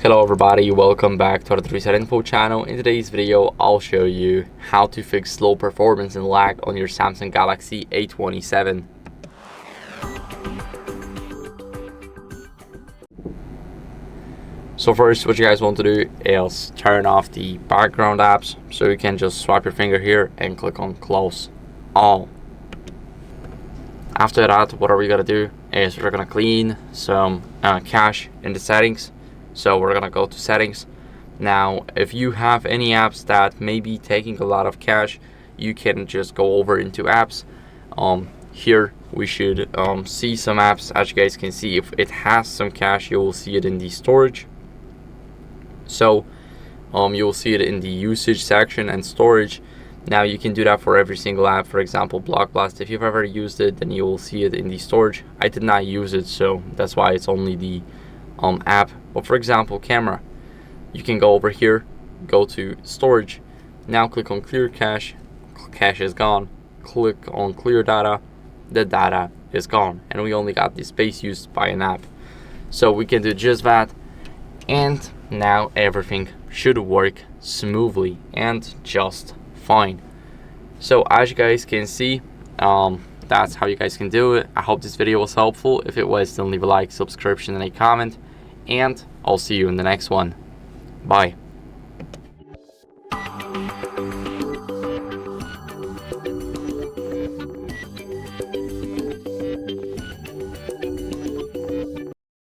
Hello everybody, welcome back to the HardReset.Info channel. In today's video, I'll show you how to fix slow performance and lag on your Samsung Galaxy A27. So first, what you guys want to do is turn off the background apps. So you can just swipe your finger here and click on close all. After that, what are we gonna do is we're gonna clean some cache in the settings. So we're gonna go to settings. Now, if you have any apps that may be taking a lot of cache, you can just go over into apps. Here we should see some apps. As you guys can see, if it has some cache, you will see it in the storage. So you will see it in the usage section and storage. Now you can do that for every single app. For example, Block Blast, if you've ever used it, then you will see it in the storage. I did not use it, so that's why it's only the app. But for example, camera, you can go over here, go to storage. Now click on clear cache. Cache is gone. Click on clear data. The data is gone, and we only got the space used by an app. So we can do just that, and now everything should work smoothly and just fine. So as you guys can see, that's how you guys can do it. I hope this video was helpful. If it was, then leave a like, subscription, and a comment, and I'll see you in the next one. Bye.